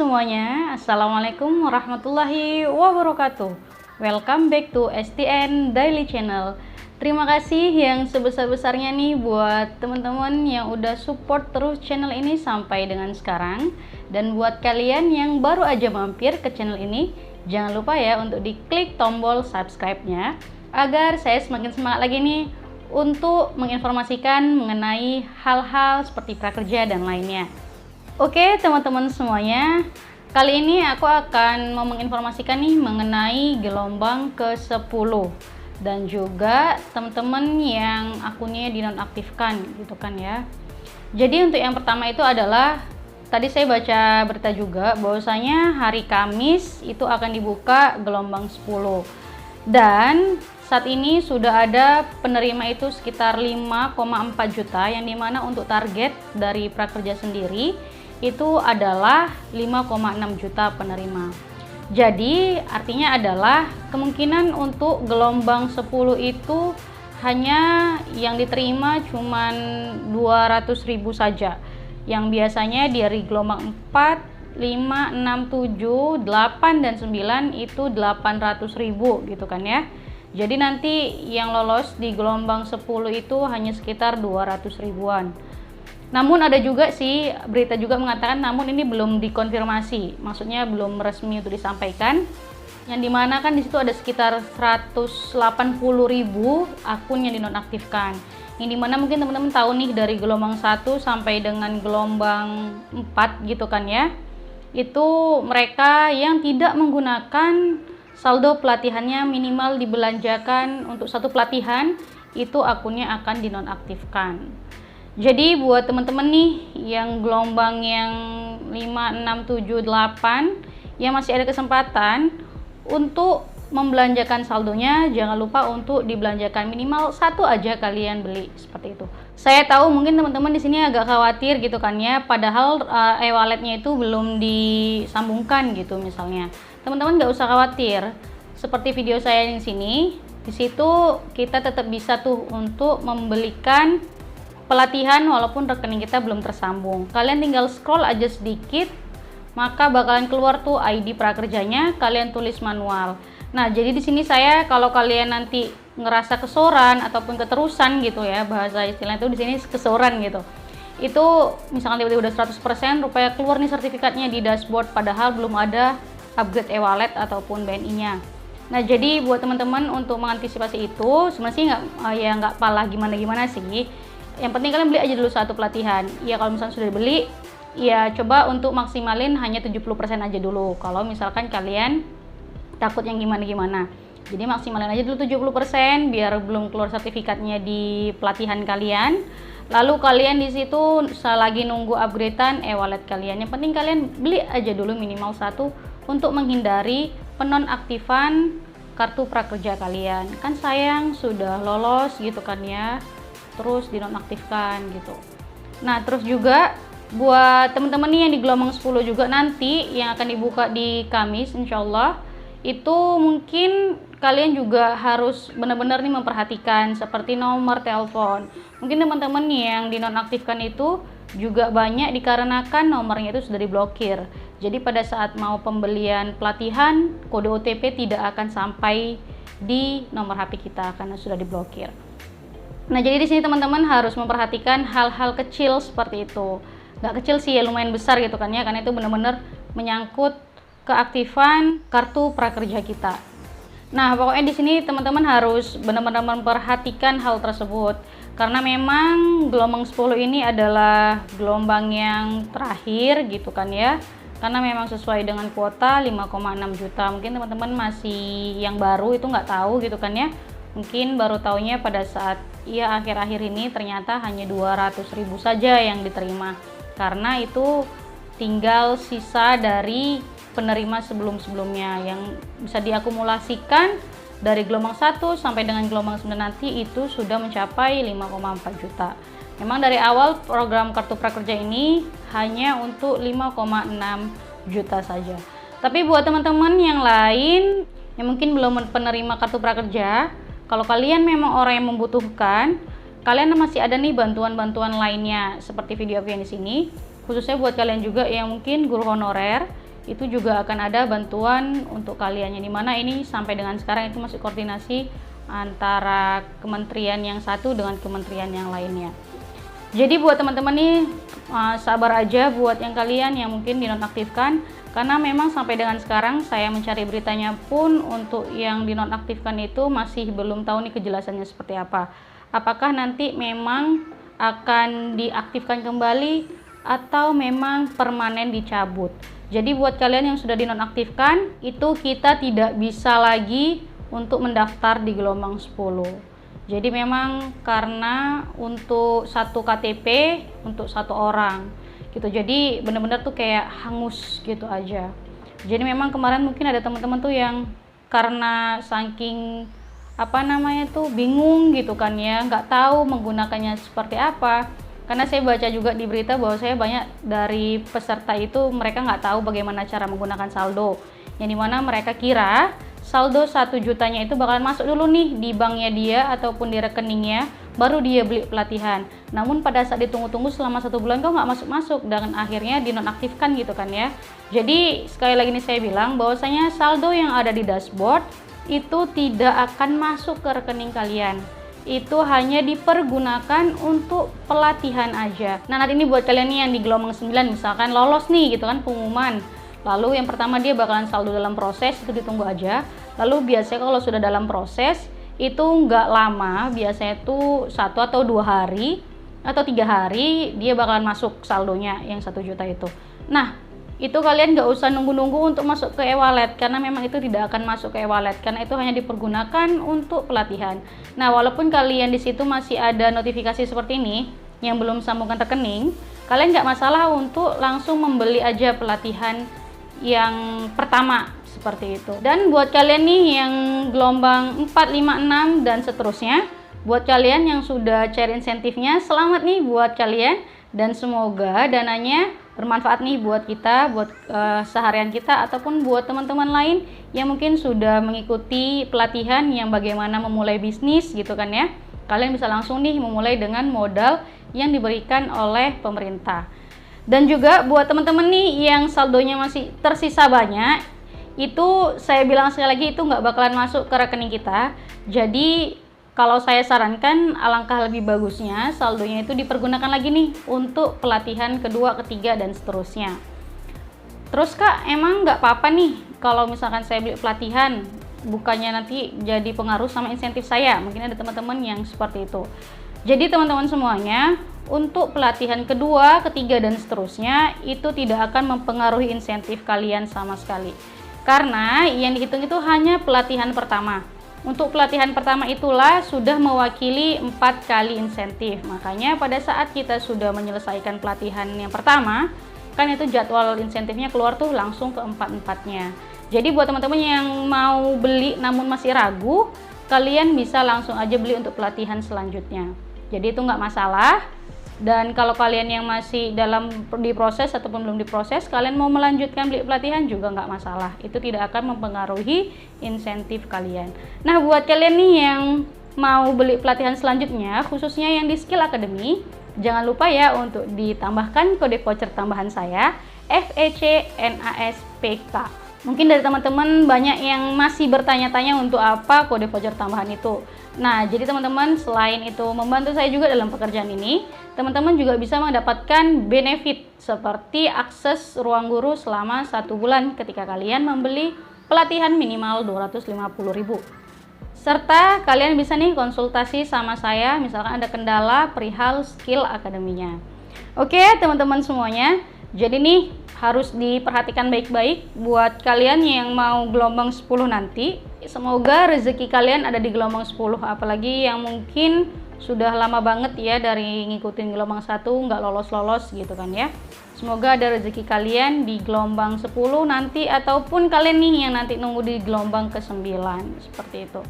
semuanya, Assalamualaikum warahmatullahi wabarakatuh. Welcome back to STN Daily Channel. Terima kasih yang sebesar-besarnya nih buat teman-teman yang udah support terus channel ini sampai dengan sekarang. Dan buat kalian yang baru aja mampir ke channel ini, jangan lupa ya untuk diklik tombol subscribe-nya agar saya semakin semangat lagi nih untuk menginformasikan mengenai hal-hal seperti prakerja dan lainnya. Oke teman-teman semuanya, kali ini aku akan mau menginformasikan nih mengenai gelombang ke-10 dan juga teman-teman yang akunnya dinonaktifkan gitu kan ya. Jadi untuk yang pertama itu adalah tadi saya baca berita juga bahwasanya hari Kamis itu akan dibuka gelombang 10 dan saat ini sudah ada penerima itu sekitar 5,4 juta yang dimana untuk target dari prakerja sendiri itu adalah 5,6 juta penerima. Jadi artinya adalah kemungkinan untuk gelombang 10 itu hanya yang diterima cuman 200.000 saja. Yang biasanya dari gelombang 4, 5, 6, 7, 8, dan 9 itu 800.000 gitu kan ya. Jadi nanti yang lolos di gelombang 10 itu hanya sekitar 200 ribuan. Namun ada juga sih berita juga mengatakan namun ini belum dikonfirmasi, maksudnya belum resmi untuk disampaikan. Yang dimana kan di situ ada sekitar 180.000 akun yang dinonaktifkan. Yang dimana mungkin teman-teman tahu nih dari gelombang 1 sampai dengan gelombang 4 gitu kan ya. Itu mereka yang tidak menggunakan saldo pelatihannya minimal dibelanjakan untuk satu pelatihan itu akunnya akan dinonaktifkan. Jadi buat teman-teman nih yang gelombang yang 5, 6, 7, 8 yang masih ada kesempatan untuk membelanjakan saldonya, jangan lupa untuk dibelanjakan minimal satu aja kalian beli seperti itu. Saya tahu mungkin teman-teman di sini agak khawatir gitu kan ya, padahal e-walletnya itu belum disambungkan gitu misalnya. Teman-teman nggak usah khawatir, seperti video saya di sini, di situ kita tetap bisa tuh untuk membelikan pelatihan walaupun rekening kita belum tersambung. Kalian tinggal scroll aja sedikit, maka bakalan keluar tuh ID prakerjanya, kalian tulis manual. Nah, jadi di sini saya kalau kalian nanti ngerasa kesoran ataupun keterusan gitu ya, bahasa istilahnya itu di sini kesoran gitu. Itu misalkan tiba-tiba udah 100%, rupanya keluar nih sertifikatnya di dashboard padahal belum ada upgrade e-wallet ataupun BNI-nya. Nah, jadi buat teman-teman untuk mengantisipasi itu sebenarnya nggak palah gimana-gimana sih. Yang penting kalian beli aja dulu satu pelatihan. Ya kalau misalnya sudah beli, ya coba untuk maksimalin hanya 70% aja dulu. Kalau misalkan kalian takut yang gimana-gimana. Jadi maksimalin aja dulu 70% biar belum keluar sertifikatnya di pelatihan kalian. Lalu kalian di situ selagi nunggu upgradean e-wallet kalian. Yang penting kalian beli aja dulu minimal satu untuk menghindari penonaktifan kartu prakerja kalian. Kan sayang sudah lolos gitu kan ya, terus dinonaktifkan gitu. Nah terus juga buat teman-teman nih yang di gelombang 10 juga nanti yang akan dibuka di Kamis insyaallah, itu mungkin kalian juga harus benar-benar nih memperhatikan seperti nomor telepon. Mungkin teman-teman yang dinonaktifkan itu juga banyak dikarenakan nomornya itu sudah diblokir. Jadi pada saat mau pembelian pelatihan, kode OTP tidak akan sampai di nomor HP kita karena sudah diblokir. Nah, jadi di sini teman-teman harus memperhatikan hal-hal kecil seperti itu. Nggak kecil sih ya, lumayan besar gitu kan ya, karena itu benar-benar menyangkut keaktifan kartu prakerja kita. Nah, pokoknya di sini teman-teman harus benar-benar memperhatikan hal tersebut. Karena memang gelombang 10 ini adalah gelombang yang terakhir gitu kan ya. Karena memang sesuai dengan kuota 5,6 juta. Mungkin teman-teman masih yang baru itu nggak tahu gitu kan ya. Mungkin baru taunya pada saat ya akhir-akhir ini ternyata hanya 200.000 saja yang diterima. Karena itu tinggal sisa dari penerima sebelum-sebelumnya yang bisa diakumulasikan dari gelombang 1 sampai dengan gelombang 9 nanti itu sudah mencapai 5,4 juta. Memang dari awal program kartu prakerja ini hanya untuk 5,6 juta saja. Tapi buat teman-teman yang lain yang mungkin belum penerima kartu prakerja, kalau kalian memang orang yang membutuhkan, kalian masih ada nih bantuan-bantuan lainnya seperti video aku yang di sini. Khususnya buat kalian juga yang mungkin guru honorer itu juga akan ada bantuan untuk kalian, yang dimana ini sampai dengan sekarang itu masih koordinasi antara kementerian yang satu dengan kementerian yang lainnya. Jadi buat teman-teman nih, sabar aja buat yang kalian yang mungkin dinonaktifkan, karena memang sampai dengan sekarang saya mencari beritanya pun untuk yang dinonaktifkan itu masih belum tahu nih kejelasannya seperti apa. Apakah nanti memang akan diaktifkan kembali atau memang permanen dicabut. Jadi buat kalian yang sudah dinonaktifkan, itu kita tidak bisa lagi untuk mendaftar di gelombang 10. Jadi memang karena untuk satu KTP untuk satu orang gitu, jadi benar-benar tuh kayak hangus gitu aja. Jadi memang kemarin mungkin ada teman-teman tuh yang karena saking bingung gitu kan ya, nggak tahu menggunakannya seperti apa. Karena saya baca juga di berita bahwa saya banyak dari peserta itu mereka nggak tahu bagaimana cara menggunakan saldo, yang dimana mereka kira saldo 1 jutanya itu bakalan masuk dulu nih di banknya dia ataupun di rekeningnya, baru dia beli pelatihan. Namun pada saat ditunggu-tunggu selama 1 bulan kok nggak masuk-masuk, dan akhirnya dinonaktifkan gitu kan ya. Jadi sekali lagi nih saya bilang bahwasanya saldo yang ada di dashboard itu tidak akan masuk ke rekening kalian. Itu hanya dipergunakan untuk pelatihan aja. Nah, nanti ini buat kalian nih yang di gelombang 9 misalkan lolos nih gitu kan pengumuman. Lalu yang pertama dia bakalan saldo dalam proses, itu ditunggu aja. Lalu biasanya kalau sudah dalam proses itu nggak lama, biasanya itu 1 atau 2 hari atau 3 hari dia bakalan masuk saldonya yang 1 juta itu. Nah, itu kalian nggak usah nunggu-nunggu untuk masuk ke e-wallet, karena memang itu tidak akan masuk ke e-wallet, karena itu hanya dipergunakan untuk pelatihan. Nah, walaupun kalian di situ masih ada notifikasi seperti ini yang belum sambungkan rekening, kalian nggak masalah untuk langsung membeli aja pelatihan yang pertama seperti itu. Dan buat kalian nih yang gelombang 4, 5, 6 dan seterusnya, buat kalian yang sudah cair insentifnya, selamat nih buat kalian, dan semoga dananya bermanfaat nih buat kita, buat seharian kita, ataupun buat teman-teman lain yang mungkin sudah mengikuti pelatihan yang bagaimana memulai bisnis gitu kan ya. Kalian bisa langsung nih memulai dengan modal yang diberikan oleh pemerintah. Dan juga buat teman-teman nih yang saldonya masih tersisa banyak, itu saya bilang sekali lagi itu nggak bakalan masuk ke rekening kita. Jadi kalau saya sarankan alangkah lebih bagusnya saldonya itu dipergunakan lagi nih untuk pelatihan kedua, ketiga dan seterusnya. Terus Kak, emang nggak apa-apa nih kalau misalkan saya beli pelatihan, bukannya nanti jadi pengaruh sama insentif saya? Mungkin ada teman-teman yang seperti itu. Jadi teman-teman semuanya, untuk pelatihan kedua, ketiga, dan seterusnya itu tidak akan mempengaruhi insentif kalian sama sekali. Karena yang dihitung itu hanya pelatihan pertama. Untuk pelatihan pertama itulah sudah mewakili 4 kali insentif. Makanya pada saat kita sudah menyelesaikan pelatihan yang pertama, kan itu jadwal insentifnya keluar tuh langsung ke 4-4-nya. Jadi buat teman-teman yang mau beli namun masih ragu, kalian bisa langsung aja beli untuk pelatihan selanjutnya. Jadi itu nggak masalah. Dan kalau kalian yang masih diproses ataupun belum diproses, kalian mau melanjutkan beli pelatihan juga nggak masalah. Itu tidak akan mempengaruhi insentif kalian. Nah, buat kalian nih yang mau beli pelatihan selanjutnya, khususnya yang di Skill Academy, jangan lupa ya untuk ditambahkan kode voucher tambahan saya, FECNASPK. Mungkin dari teman-teman banyak yang masih bertanya-tanya untuk apa kode voucher tambahan itu. Nah, jadi teman-teman selain itu membantu saya juga dalam pekerjaan ini, teman-teman juga bisa mendapatkan benefit seperti akses ruang guru selama 1 bulan ketika kalian membeli pelatihan minimal 250.000. Serta kalian bisa nih konsultasi sama saya misalkan ada kendala perihal Skill Academy-nya. Oke, teman-teman semuanya. Jadi nih harus diperhatikan baik-baik buat kalian yang mau gelombang 10 nanti. Semoga rezeki kalian ada di gelombang 10, apalagi yang mungkin sudah lama banget ya dari ngikutin gelombang 1 nggak lolos-lolos gitu kan ya. Semoga ada rezeki kalian di gelombang 10 nanti, ataupun kalian nih yang nanti nunggu di gelombang ke-9 seperti itu.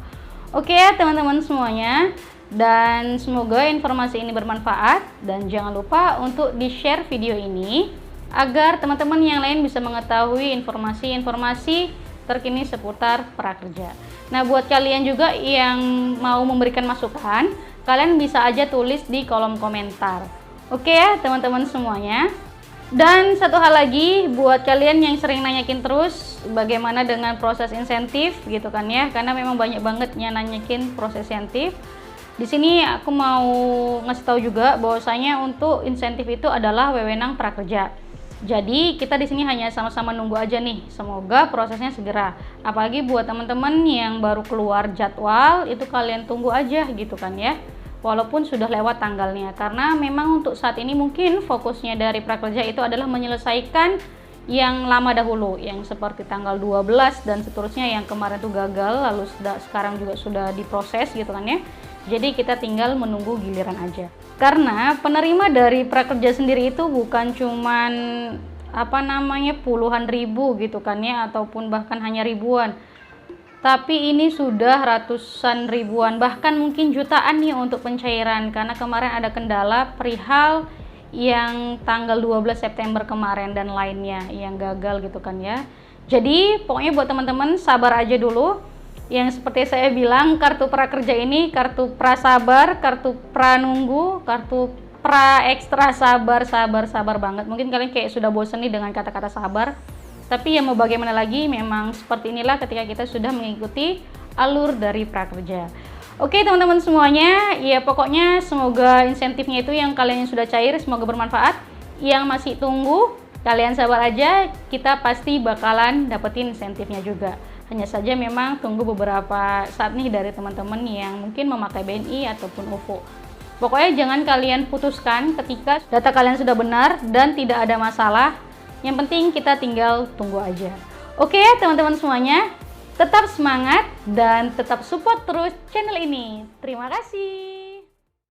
Oke ya teman-teman semuanya, dan semoga informasi ini bermanfaat, dan jangan lupa untuk di-share video ini agar teman-teman yang lain bisa mengetahui informasi-informasi terkini seputar prakerja. Nah, buat kalian juga yang mau memberikan masukan, kalian bisa aja tulis di kolom komentar. Oke ya teman-teman semuanya. Dan satu hal lagi, buat kalian yang sering nanyakin terus bagaimana dengan proses insentif gitu kan ya, karena memang banyak banget yang nanyakin proses insentif. Di sini aku mau ngasih tahu juga bahwasanya untuk insentif itu adalah wewenang prakerja. Jadi kita di sini hanya sama-sama nunggu aja nih, semoga prosesnya segera. Apalagi buat teman-teman yang baru keluar jadwal, itu kalian tunggu aja gitu kan ya. Walaupun sudah lewat tanggalnya, karena memang untuk saat ini mungkin fokusnya dari prakerja itu adalah menyelesaikan yang lama dahulu, yang seperti tanggal 12 dan seterusnya yang kemarin tuh gagal, lalu sekarang juga sudah diproses gitu kan ya. Jadi kita tinggal menunggu giliran aja. Karena penerima dari prakerja sendiri itu bukan cuman puluhan ribu gitu kan ya, ataupun bahkan hanya ribuan. Tapi ini sudah ratusan ribuan, bahkan mungkin jutaan nih untuk pencairan, karena kemarin ada kendala perihal yang tanggal 12 September kemarin dan lainnya yang gagal gitu kan ya. Jadi pokoknya buat teman-teman sabar aja dulu. Yang seperti saya bilang, kartu prakerja ini kartu prasabar, kartu pranunggu, kartu pra ekstra sabar banget. Mungkin kalian kayak sudah bosen nih dengan kata-kata sabar. Tapi ya mau bagaimana lagi, memang seperti inilah ketika kita sudah mengikuti alur dari prakerja. Oke teman-teman semuanya, ya pokoknya semoga insentifnya itu yang kalian yang sudah cair semoga bermanfaat. Yang masih tunggu, kalian sabar aja, kita pasti bakalan dapetin insentifnya juga. Hanya saja memang tunggu beberapa saat nih dari teman-teman yang mungkin memakai BNI ataupun OVO. Pokoknya jangan kalian putuskan ketika data kalian sudah benar dan tidak ada masalah. Yang penting kita tinggal tunggu aja. Oke ya teman-teman semuanya, tetap semangat dan tetap support terus channel ini. Terima kasih.